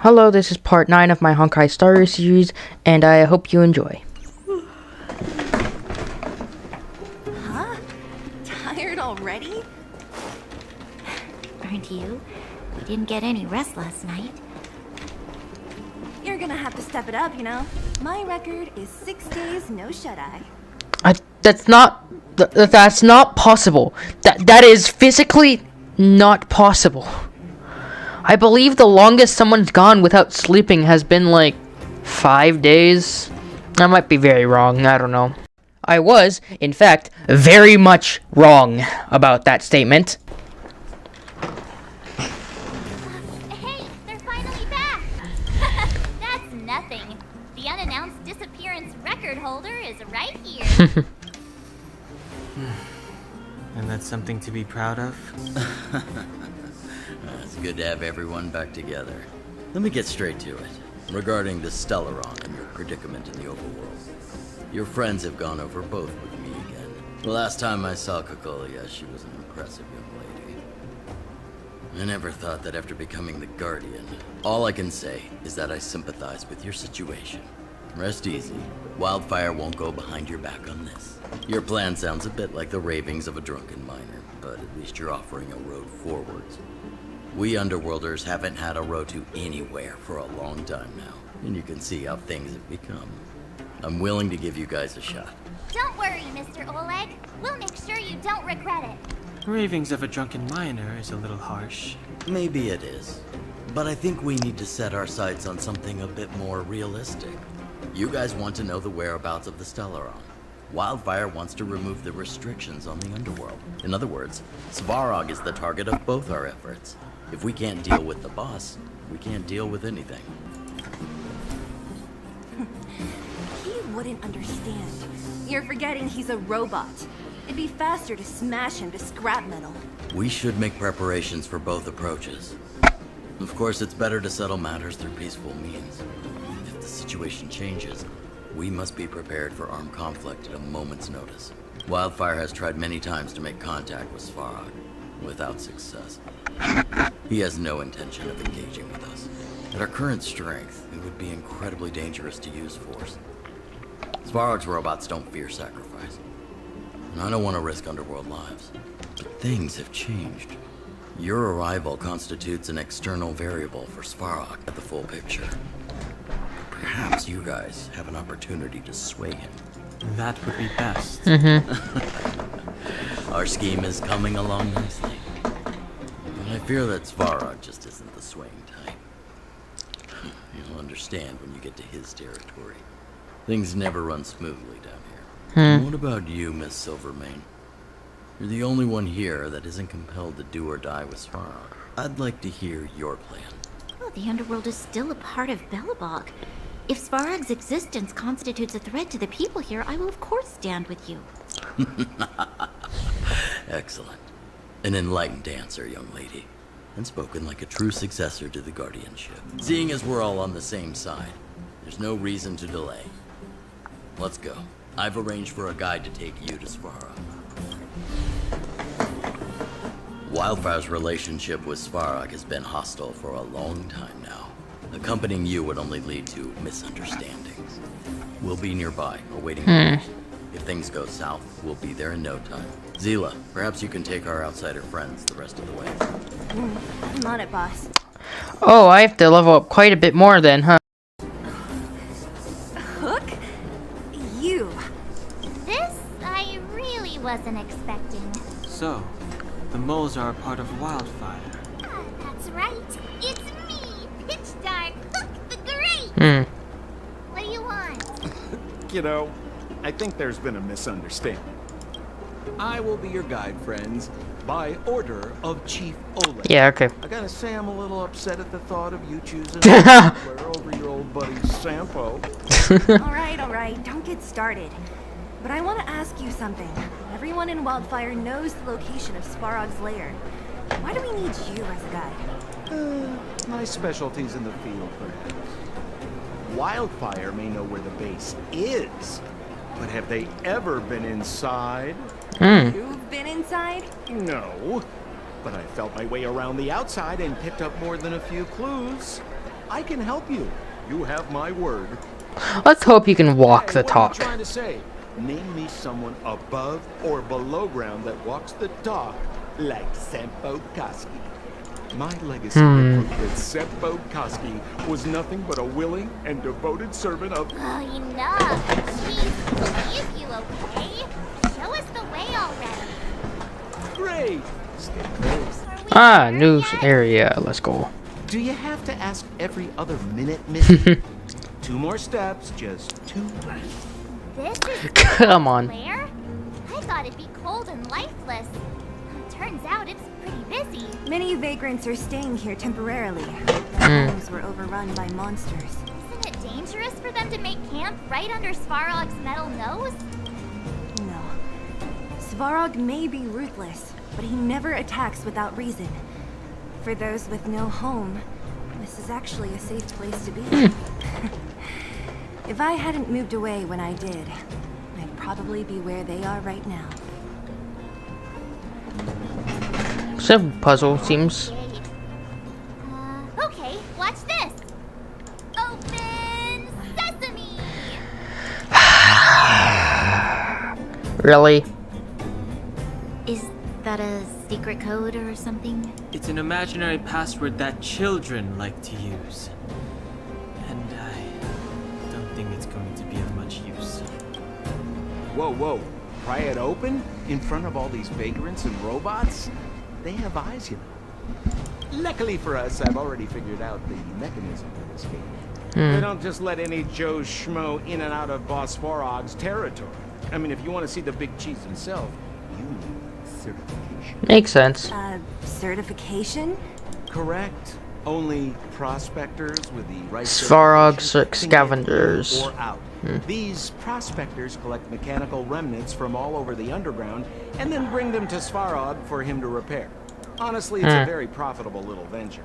Hello, this is part 9 of my Honkai Star series, and I hope you enjoy. Huh? Tired already? Aren't you? We didn't get any rest last night. You're gonna have to step it up, you know? My record is 6 days, no shut-eye. That's not possible. That is physically not possible. I believe the longest someone's gone without sleeping has been like 5 days. I might be very wrong, I don't know. I was, in fact, very much wrong about that statement. Hey, they're finally back! That's nothing. The unannounced disappearance record holder is right here. And that's something to be proud of? It's good to have everyone back together. Let me get straight to it. Regarding the Stellaron and your predicament in the overworld. Your friends have gone over both with me again. The last time I saw Kokolia, she was an impressive young lady. I never thought that after becoming the Guardian, all I can say is that I sympathize with your situation. Rest easy. Wildfire won't go behind your back on this. Your plan sounds a bit like the ravings of a drunken miner, but at least you're offering a road forwards. We Underworlders haven't had a road to anywhere for a long time now, and you can see how things have become. I'm willing to give you guys a shot. Don't worry, Mr. Oleg. We'll make sure you don't regret it. Ravings of a drunken miner is a little harsh. Maybe it is, but I think we need to set our sights on something a bit more realistic. You guys want to know the whereabouts of the Stellaron. Wildfire wants to remove the restrictions on the Underworld. In other words, Svarog is the target of both our efforts. If we can't deal with the boss, we can't deal with anything. He wouldn't understand. You're forgetting he's a robot. It'd be faster to smash him to scrap metal. We should make preparations for both approaches. Of course, it's better to settle matters through peaceful means. If the situation changes, we must be prepared for armed conflict at a moment's notice. Wildfire has tried many times to make contact with Svarog, without success. He has no intention of engaging with us. At our current strength, it would be incredibly dangerous to use force. Svarog's robots don't fear sacrifice. And I don't want to risk Underworld lives. But things have changed. Your arrival constitutes an external variable for Svarog at the full picture. Perhaps you guys have an opportunity to sway him. That would be best. Our scheme is coming along nicely. But I fear that Svarog just isn't the swaying type. You'll understand when you get to his territory. Things never run smoothly down here. And what about you, Miss Silvermane? You're the only one here that isn't compelled to do or die with Svarog. I'd like to hear your plan. Well, the Underworld is still a part of Belobog. If Svarog's existence constitutes a threat to the people here, I will of course stand with you. Excellent. An enlightened answer, young lady. And spoken like a true successor to the guardianship. Seeing as we're all on the same side, there's no reason to delay. Let's go. I've arranged for a guide to take you to Svarog. Wildfire's relationship with Svarog has been hostile for a long time now. Accompanying you would only lead to misunderstandings. We'll be nearby, awaiting orders. If things go south, we'll be there in no time. Zila, perhaps you can take our outsider friends the rest of the way. I'm on it, boss. Oh, I have to level up quite a bit more then, huh? Hook? You. This I really wasn't expecting. So, the moles are a part of Wildfire. That's right. It's me, Pitch Dark Hook the Great. What do you want? Kiddo, I think there's been a misunderstanding. I will be your guide, friends, by order of Chief Oleg. Yeah, okay. I gotta say I'm a little upset at the thought of you choosing Claire over your old buddy Sampo. all right. Don't get started. But I want to ask you something. Everyone in Wildfire knows the location of Svarog's lair. Why do we need you as a guide? My specialty's in the field, perhaps. Wildfire may know where the base is, but have they ever been inside? You've been inside? No, but I felt my way around the outside and picked up more than a few clues. I can help you. You have my word. Let's hope you can walk the What are talk. you trying to say? Name me someone above or below ground that walks the talk like Sempo Koski. My legacy would prove that Sempo Koski was nothing but a willing and devoted servant of... Oh, enough. Jeez, believe you, okay? Show us the way already. Great! Stay close. Are we Ah, there new yet? area. Let's go. Do you have to ask every other minute, Missy? 2 more steps, just 2. This is Come on. Where? I thought it'd be cold and lifeless. Turns out it's pretty busy. Many vagrants are staying here temporarily. Their homes were overrun by monsters. Isn't it dangerous for them to make camp right under Svarog's metal nose? No. Svarog may be ruthless, but he never attacks without reason. For those with no home, this is actually a safe place to be. If I hadn't moved away when I did, I'd probably be where they are right now. Simple puzzle seems. Okay, watch this. Open sesame! Really? Is that a secret code or something? It's an imaginary password that children like to use. And I don't think it's going to be of much use. Whoa, whoa. Pry it open? In front of all these vagrants and robots? They have eyes, you know. Luckily for us, I've already figured out the mechanism for this game. They don't just let any Joe Schmo in and out of Boss Svarog's territory. I mean, if you want to see the big cheese himself, you need certification. Makes sense. Certification? Correct. Only prospectors with the right Svarog certification can get scavengers. in or out. These prospectors collect mechanical remnants from all over the underground and then bring them to Svarog for him to repair. Honestly, it's a very profitable little venture.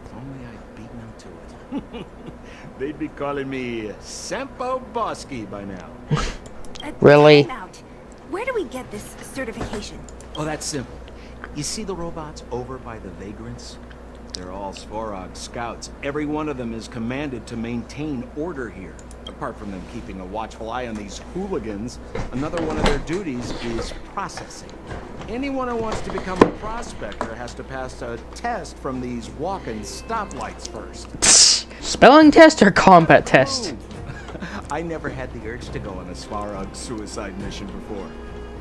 If only I'd beaten them to it. They'd be calling me Sempo Bosky by now. Really? Time out. Where do we get this certification? Oh, that's simple. You see the robots over by the vagrants? They're all Svarog scouts. Every one of them is commanded to maintain order here. Apart from them keeping a watchful eye on these hooligans, another one of their duties is processing. Anyone who wants to become a prospector has to pass a test from these walking stoplights first. Spelling test or combat test? I never had the urge to go on a Svarog suicide mission before.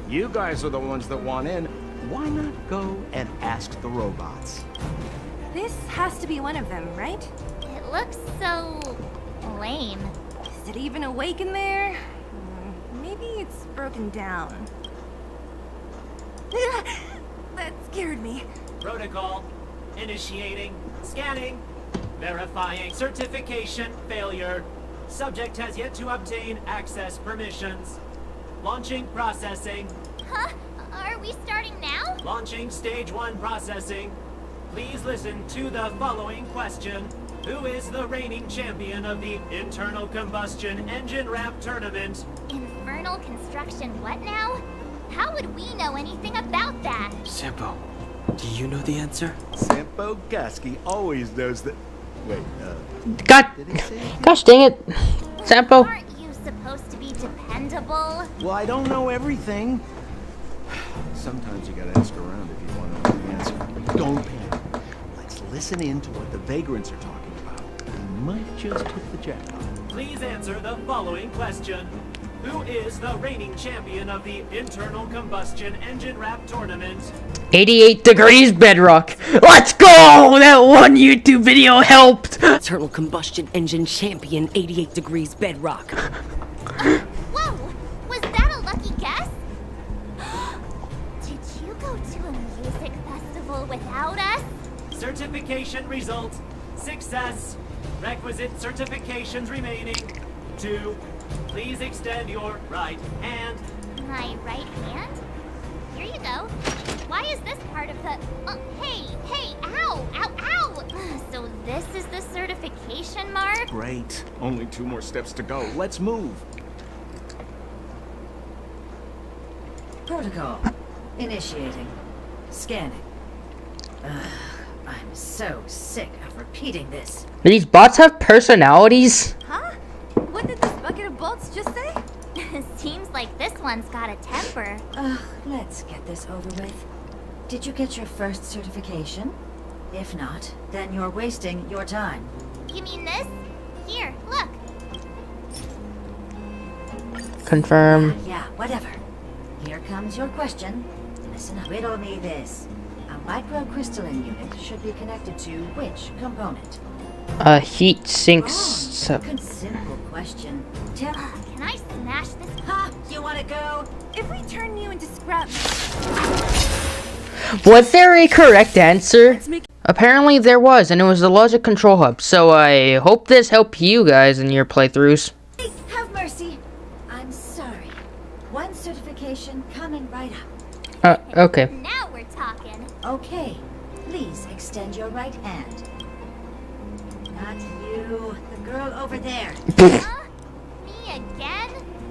You guys are the ones that want in. Why not go and ask the robots? This has to be one of them, right? It looks so lame. Is it even awake in there? Maybe it's broken down. That scared me. Protocol. Initiating. Scanning. Verifying. Certification failure. Subject has yet to obtain access permissions. Launching processing. Huh? Are we starting now? Launching stage 1 processing. Please listen to the following question. Who is the reigning champion of the internal combustion engine ramp tournament? Infernal construction what now? How would we know anything about that? Simpo, do you know the answer? Sempo Gasky always knows that. Wait, God, did he say it? gosh dang it, Sampo. Aren't you supposed to be dependable? Well, I don't know everything. Sometimes you gotta ask around if you want to know the answer. Don't panic. Let's listen in to what the vagrants are talking about. We might just hit the jackpot. Please answer the following question. Who is the reigning champion of the internal combustion engine ramp tournament? 88 degrees bedrock. Let's go! That one YouTube video helped. Internal combustion engine champion, 88 degrees bedrock. Whoa! Was that a lucky guess? Did you go to a music festival without us? Certification result. Success. Requisite certifications remaining. 2. Please extend your right hand. My right hand? Here you go. Why is this part of the... hey, ow, ow, ow! So this is the certification mark? Great. Only 2 more steps to go. Let's move. Protocol. Initiating. Scanning. I'm so sick of repeating this. These bots have personalities? Huh? What did this bucket of bolts just say? Seems like this one's got a temper. Ugh, let's get this over with. Did you get your first certification? If not, then you're wasting your time. You mean this? Here, look. Confirm. Yeah, whatever. Here comes your question. Listen up. Riddle me this. A microcrystalline unit should be connected to which component? Heat sinks. Simple question. Tell. Can I smash this? Ha! You wanna go? If we turn you into scrap... Was there a correct answer? Apparently there was, and it was the logic control hub. So I hope this helped you guys in your playthroughs. Have mercy. I'm sorry. One certification coming right up. Okay. Now we're talking. Okay. Please extend your right hand. Not you. The girl over there. Me again?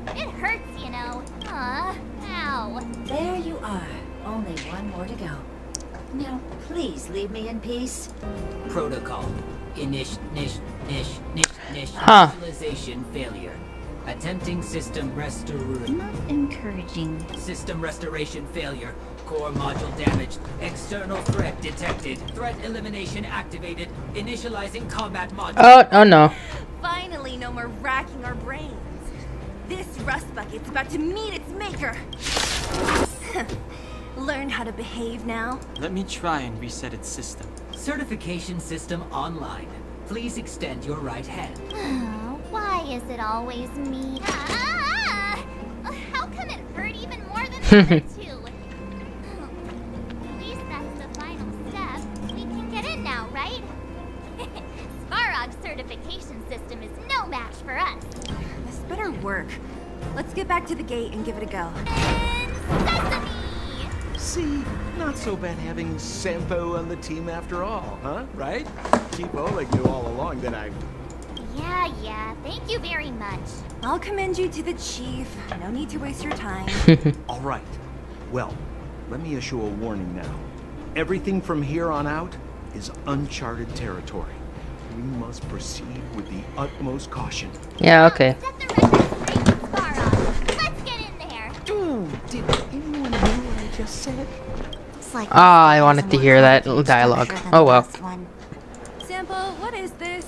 It hurts, you know. Ow. There you are. Only one more to go. Now, please leave me in peace. Protocol. Huh. Initialization failure. Attempting system restoration. Not encouraging. System restoration failure. Core module damaged. External threat detected. Threat elimination activated. Initializing combat module. Oh no. Finally, no more racking our brains. This rust bucket's about to meet its maker. Learn how to behave now. Let me try and reset its system. Certification system online. Please extend your right hand. Why is it always me? How come it hurt even more than the other two? At least that's the final step. We can get in now, right? Svarog's certification system is no match for us. This better work. Let's get back to the gate and give it a go. And sesame! See, not so bad having Sampo on the team after all, huh? Right? Chief Oleg knew all along that I... Yeah, thank you very much. I'll commend you to the chief. No need to waste your time. All right. Well, let me issue a warning now. Everything from here on out is uncharted territory. We must proceed with the utmost caution. Yeah, okay. Set the record straight with Svarog. Let's get in there. Dude, did anyone hear what I just said? It's like I wanted to hear that dialogue. Oh well. Sampo, what is this?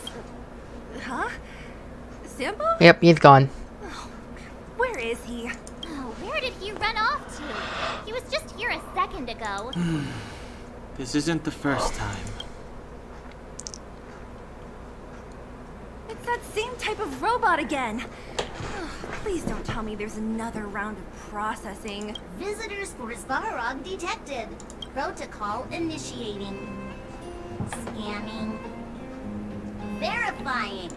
Huh? Sampo? Yep, he's gone. Where is he? Oh, where did he run off to? He was just here a second ago. This isn't the first time. It's that same type of robot again. Please don't tell me there's another round of processing. Visitors for Svarog detected. Protocol initiating. Scanning. Verifying.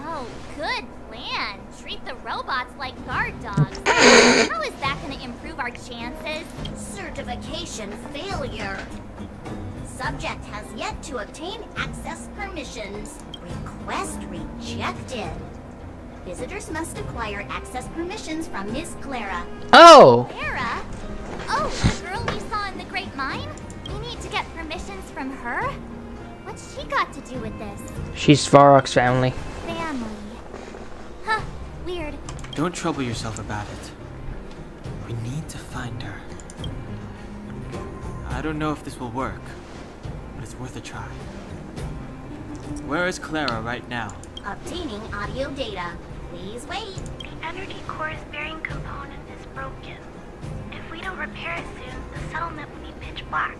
Oh, good plan. Treat the robots like guard dogs. How is that going to improve our chances? Certification failure. Subject has yet to obtain access permissions. Request rejected. Visitors must acquire access permissions from Ms. Clara. Oh! Clara? Oh, the girl we saw in the Great Mine? We need to get permissions from her? What's she got to do with this? She's Svarog's family. Family. Huh, weird. Don't trouble yourself about it. We need to find her. I don't know if this will work, but it's worth a try. Where is Clara right now? Obtaining audio data. Please wait. The energy core's bearing component is broken. If we don't repair it soon, the settlement will be pitch black.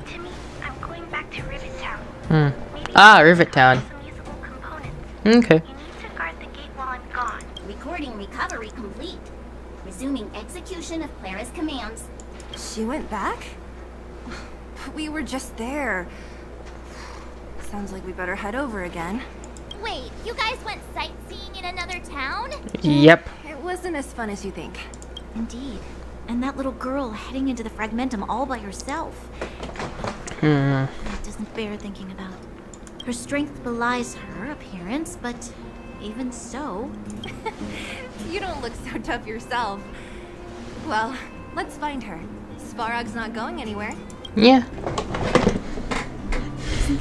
Timmy, I'm going back to Rivet Town. Rivet Town. Some usable components. Okay. You need to guard the gate while I'm gone. Recording recovery complete. Resuming execution of Clara's commands. She went back? We were just there. Sounds like we better head over again. Wait, you guys went sightseeing in another town? Yep. It wasn't as fun as you think. Indeed. And that little girl heading into the Fragmentum all by herself. It doesn't bear thinking about. Her strength belies her appearance, but even so... You don't look so tough yourself. Well, let's find her. Svarog's not going anywhere. Yeah. Isn't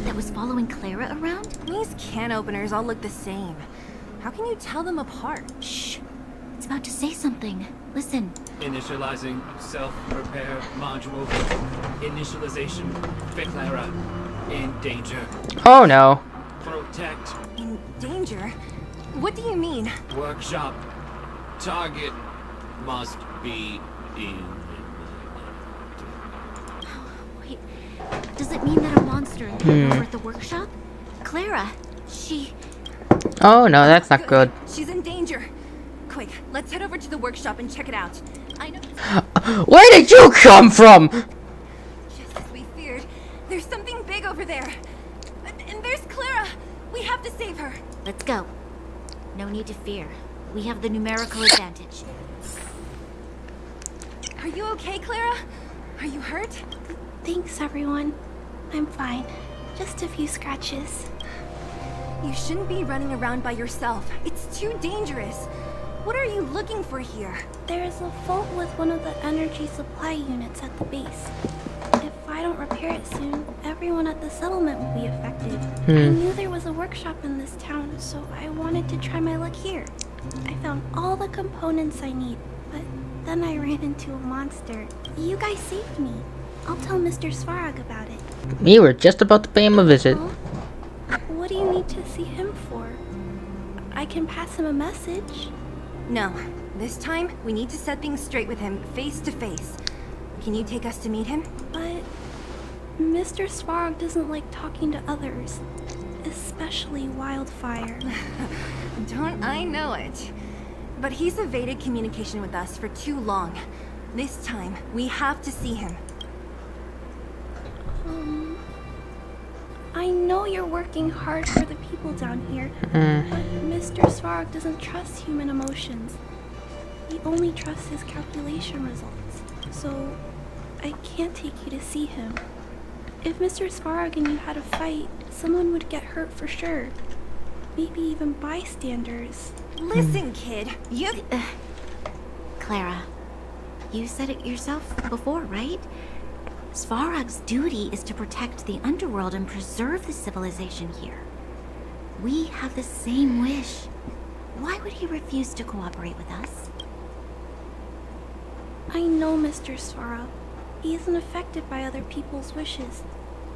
robot that was following Clara around? These can openers all look the same. How can you tell them apart? Shh. It's about to say something. Listen. Initializing self-repair module. Initialization. Clara. In danger. Oh no. Protect. In danger? What do you mean? Workshop. Target must be in. Wait. Does it mean that a monster is over at the workshop? Clara, she... Oh no, that's not good. She's in danger. Quick, let's head over to the workshop and check it out. I know. Where did you come from? Just as we feared. There's something big over there. And there's Clara. We have to save her. Let's go. No need to fear. We have the numerical advantage. Are you okay, Clara? Are you hurt? Thanks, everyone. I'm fine. Just a few scratches. You shouldn't be running around by yourself. It's too dangerous. What are you looking for here? There is a fault with one of the energy supply units at the base. If I don't repair it soon, everyone at the settlement will be affected. I knew there was a workshop in this town, so I wanted to try my luck here. I found all the components I need, but then I ran into a monster. You guys saved me. I'll tell Mr. Svarog about it. We were just about to pay him a visit. What do you need to see him for? I can pass him a message. No. This time, we need to set things straight with him, face to face. Can you take us to meet him? But Mr. Svarog doesn't like talking to others, especially Wildfire. Don't I know it? But he's evaded communication with us for too long. This time, we have to see him. I know you're working hard for the people down here, but Mr. Svarog doesn't trust human emotions. He only trusts his calculation results, so I can't take you to see him. If Mr. Svarog and you had a fight, someone would get hurt for sure. Maybe even bystanders. Listen, kid, you... Clara, you said it yourself before, right? Svarog's duty is to protect the underworld and preserve the civilization here. We have the same wish. Why would he refuse to cooperate with us? I know Mr. Svarog. He isn't affected by other people's wishes.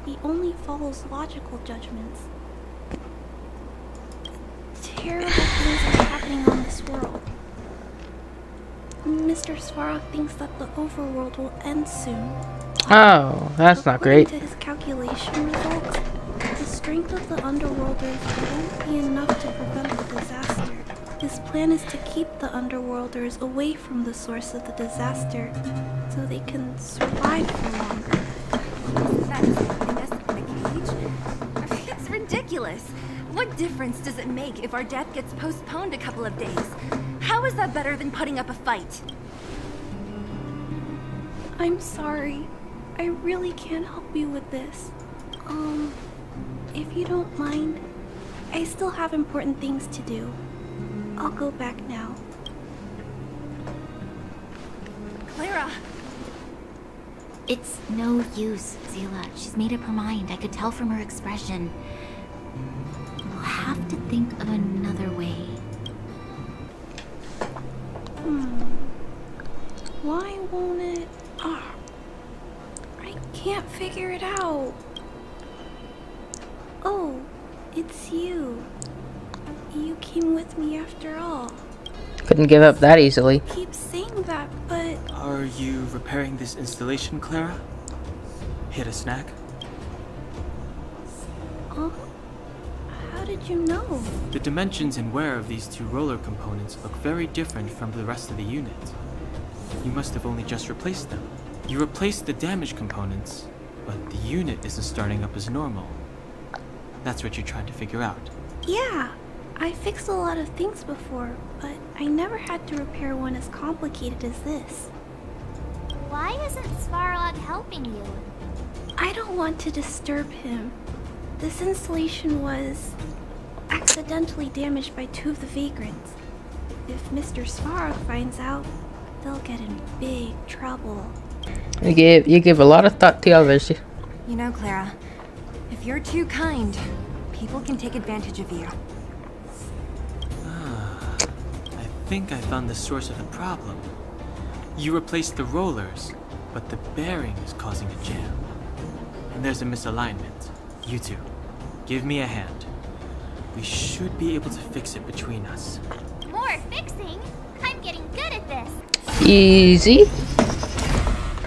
He only follows logical judgments. Terrible things are happening on this world. Mr. Svarog thinks that the overworld will end soon. Oh, that's not great. According to his calculation results, the strength of the underworlders won't be enough to prevent the disaster. His plan is to keep the underworlders away from the source of the disaster, so they can survive for longer. It's ridiculous. What difference does it make if our death gets postponed a couple of days? How is that better than putting up a fight? I'm sorry. I really can't help you with this. If you don't mind, I still have important things to do. I'll go back now. Clara! It's no use, Zila. She's made up her mind. I could tell from her expression. We'll have to think of another way. Why won't it... I can't figure it out. Oh, it's you. You came with me after all. Couldn't give up that easily. I keep saying that, but... Are you repairing this installation, Clara? Hit a snack? How did you know? The dimensions and wear of these two roller components look very different from the rest of the unit. You must have only just replaced them. You replaced the damaged components, but the unit isn't starting up as normal. That's what you're trying to figure out. Yeah, I fixed a lot of things before, but I never had to repair one as complicated as this. Why isn't Svarog helping you? I don't want to disturb him. This installation was accidentally damaged by two of the vagrants. If Mr. Svarog finds out, they'll get in big trouble. You give a lot of thought to others. You know, Clara, if If you're too kind, people can take advantage of you. I think I found the source of the problem. You replaced the rollers, but the bearing is causing a jam. And there's a misalignment. You two, give me a hand. We should be able to fix it between us. More fixing? I'm getting good at this. Easy.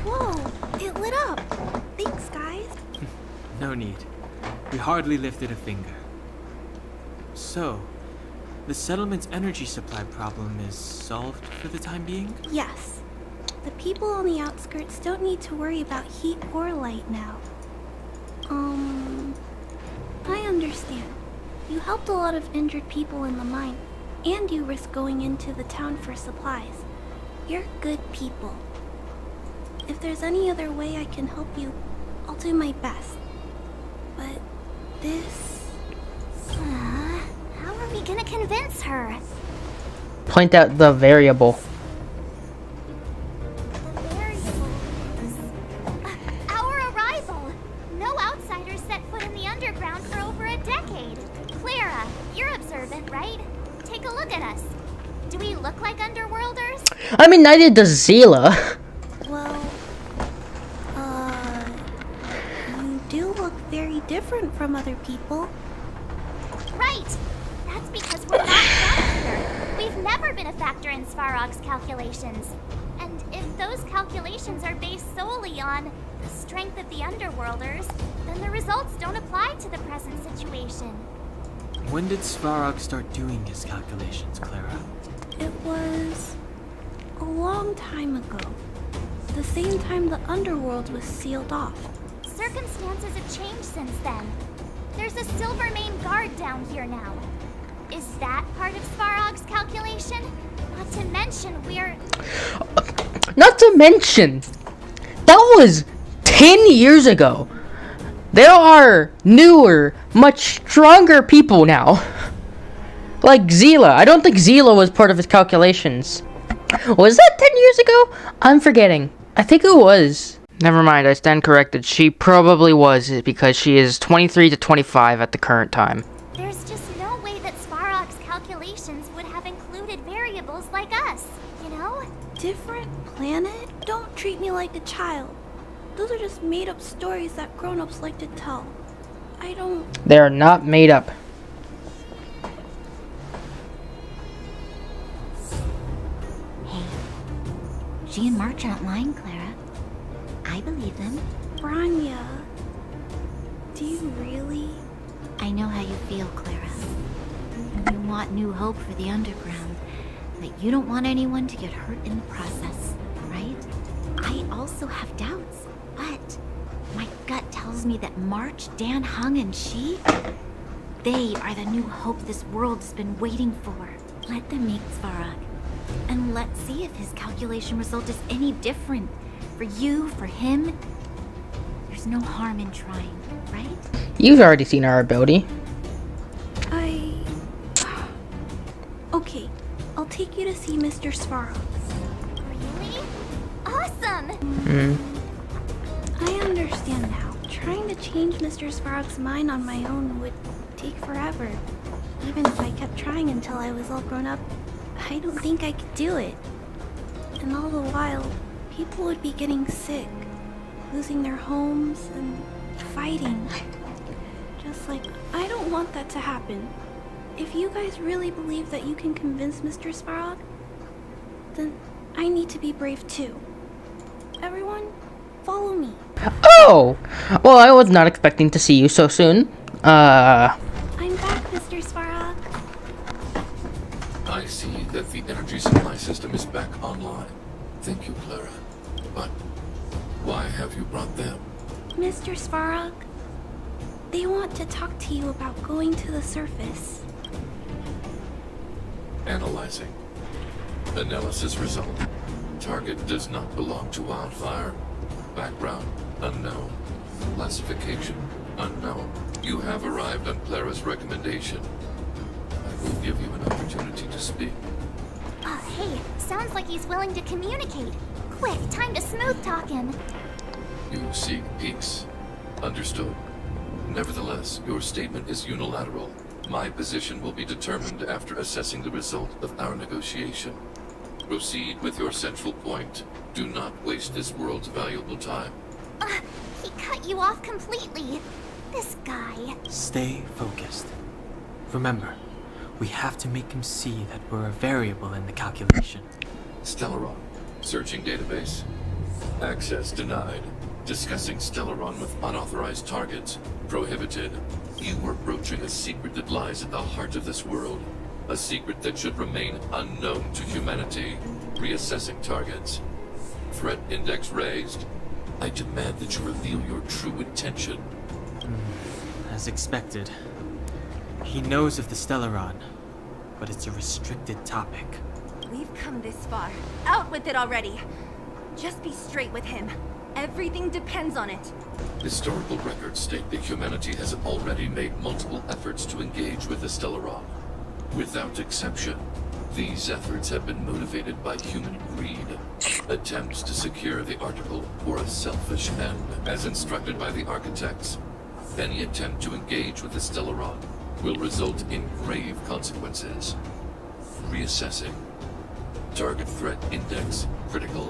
Whoa, it lit up. Thanks, guys. No need. We hardly lifted a finger. So, the settlement's energy supply problem is solved for the time being? Yes. The people on the outskirts don't need to worry about heat or light now. I understand. You helped a lot of injured people in the mine, and you risked going into the town for supplies. You're good people. If there's any other way I can help you, I'll do my best. But this... How are we gonna convince her? Point out the variable. The variables. Our arrival! No outsiders set foot in the underground for over a decade. Clara, you're observant, right? Take a look at us. Do we look like underworlders? I mean, neither does Zila. Well, you do look very different from other people. Right! That's because we're not from here. We've never been a factor in Svarog's calculations. And if those calculations are based solely on the strength of the underworlders, then the results don't apply to the present situation. When did Svarog start doing his calculations, Clara? It was a long time ago. The same time the underworld was sealed off. Circumstances have changed since then. There's a Silvermane guard down here now. Is that part of Svarog's calculation? Not to mention Not to mention, that was 10 years ago. There are newer, much stronger people now. Like Zila. I don't think Zila was part of his calculations. Was that 10 years ago? I'm forgetting. I think it was. Never mind, I stand corrected. She probably was, because she is 23 to 25 at the current time. There's just no way that Svarog's calculations would have included variables like us, you know? Different planet? Don't treat me like a child. Those are just made-up stories that grown-ups like to tell. I don't... They're not made up. Hey, she and March aren't lying, Clara. I believe them. Branya... Do you really? I know how you feel, Clara. You want new hope for the underground, but you don't want anyone to get hurt in the process, right? I also have doubts, but my gut tells me that March, Dan Hung, and she, they are the new hope this world has been waiting for. Let them meet Svarog, and let's see if his calculation result is any different. For you, for him, there's no harm in trying, right? You've already seen our ability. Okay, I'll take you to see Mr. Svarog. Really? Awesome! I understand now. Trying to change Mr. Svarog's mind on my own would take forever. Even if I kept trying until I was all grown up, I don't think I could do it. And all the while, people would be getting sick, losing their homes, and fighting. Just like, I don't want that to happen. If you guys really believe that you can convince Mr. Svarog, then I need to be brave too. Everyone, follow me. Oh! Well, I was not expecting to see you so soon. I'm back, Mr. Svarog. I see that the energy supply system is back online. Thank you, Clara. But why have you brought them? Mr. Svarog, they want to talk to you about going to the surface. Analyzing. Analysis result. Target does not belong to Wildfire. Background unknown. Classification unknown. You have arrived on Clara's recommendation. I will give you an opportunity to speak. Oh, hey, sounds like he's willing to communicate. Quick, time to smooth talk him. You seek peace. Understood. Nevertheless, your statement is unilateral. My position will be determined after assessing the result of our negotiation. Proceed with your central point. Do not waste this world's valuable time. He cut you off completely. This guy. Stay focused. Remember, we have to make him see that we're a variable in the calculation. Stellaron. Searching database. Access denied. Discussing Stellaron with unauthorized targets. Prohibited. You are broaching a secret that lies at the heart of this world. A secret that should remain unknown to humanity. Reassessing targets. Threat index raised. I demand that you reveal your true intention. As expected. He knows of the Stellaron, but it's a restricted topic. We've come this far. Out with it already. Just be straight with him. Everything depends on it. Historical records state that humanity has already made multiple efforts to engage with the Stellaron. Without exception, these efforts have been motivated by human greed. Attempts to secure the article for a selfish end, as instructed by the architects. Any attempt to engage with the Stellaron will result in grave consequences. Reassessing. Target threat index critical.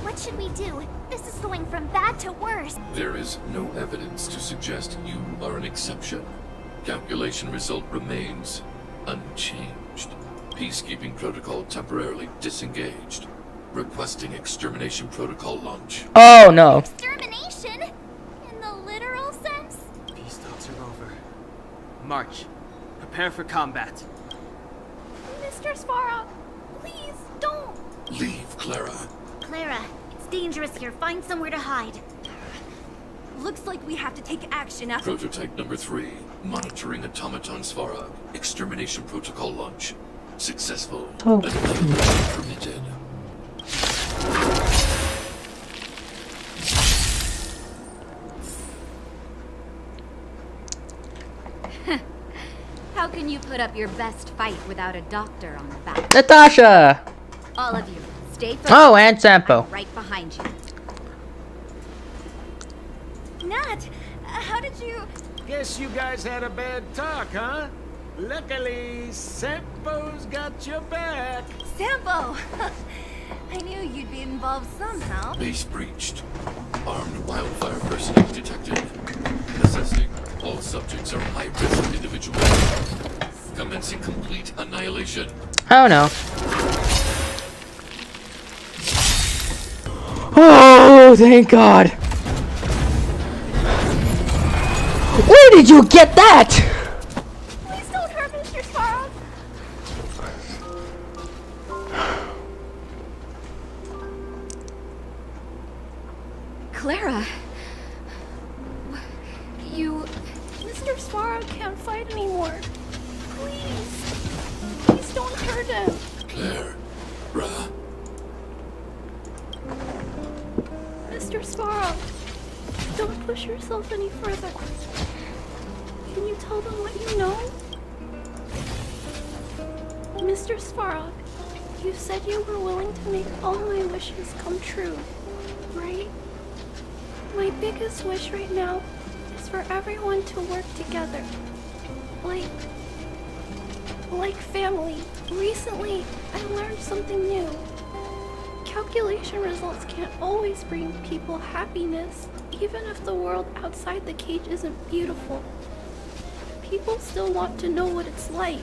What should we do? This is going from bad to worse. There is no evidence to suggest you are an exception. Calculation result remains unchanged. Peacekeeping protocol temporarily disengaged. Requesting extermination protocol launch. Oh no. Extermination? In the literal sense? Peace talks are over. March. Prepare for combat. Mr. Svarog, please don't. Leave, Clara. Clara, it's dangerous here. Find somewhere to hide. Looks like we have to take action after. Prototype number 3. Monitoring automaton Svarog. Extermination protocol launch. Successful. Oh. Annihilation permitted. How can you put up your best fight without a doctor on the back? Natasha! All of you, stay focused. Oh, and Sampo. I'm right behind you. Nat, how did you... Guess you guys had a bad talk, huh? Luckily, Sampo's got your back. Sampo! I knew you'd be involved somehow. Base breached. Armed wildfire personnel detected. Assessing. All subjects are high-risk individuals. Commencing complete annihilation. Oh no. Oh, thank God. Where did you get that? Please don't hurt Mr. Svarog. Clara. Mr. Svarog can't fight anymore. Please don't hurt him. Claire. Ra. Mr. Svarog, don't push yourself any further. Can you tell them what you know? Mr. Svarog, you said you were willing to make all my wishes come true, right? My biggest wish right now is for everyone to work together. Like family. Recently, I learned something new. Calculation results can't always bring people happiness, even if the world outside the cage isn't beautiful. People still want to know what it's like.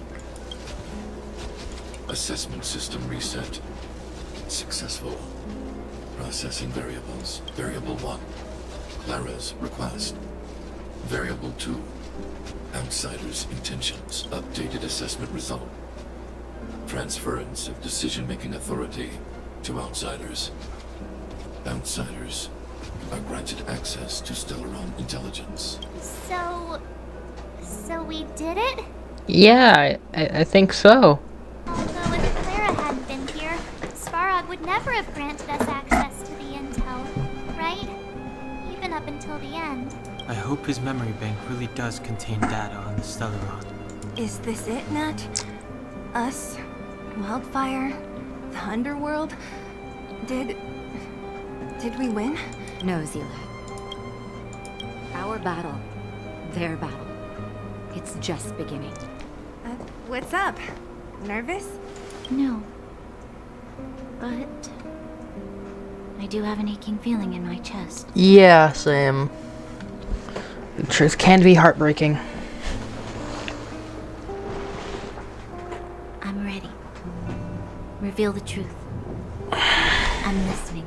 Assessment system reset. Successful. Processing variables. Variable 1. Clara's request. Variable 2. Outsider's intentions. Updated assessment result. Transference of decision-making authority to outsiders. Outsiders are granted access to Stellaron intelligence. So we did it? Yeah, I think so. Although if Clara hadn't been here, Svarog would never have granted us access to the intel, right? Even up until the end. I hope his memory bank really does contain data on the Stellaron. Is this it, Nat? Us? Wildfire? The underworld? Did we win? No, Zila. Our battle their battle. It's just beginning. What's up? Nervous? No. But I do have an aching feeling in my chest. Yeah, Sam. The truth can be heartbreaking. I'm ready. Reveal the truth. I'm listening.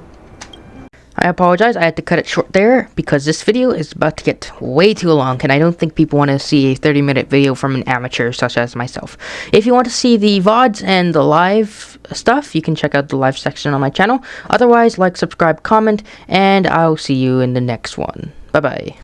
I apologize, I had to cut it short there because this video is about to get way too long and I don't think people want to see a 30-minute video from an amateur such as myself. If you want to see the VODs and the live stuff, you can check out the live section on my channel. Otherwise, like, subscribe, comment, and I'll see you in the next one. Bye-bye.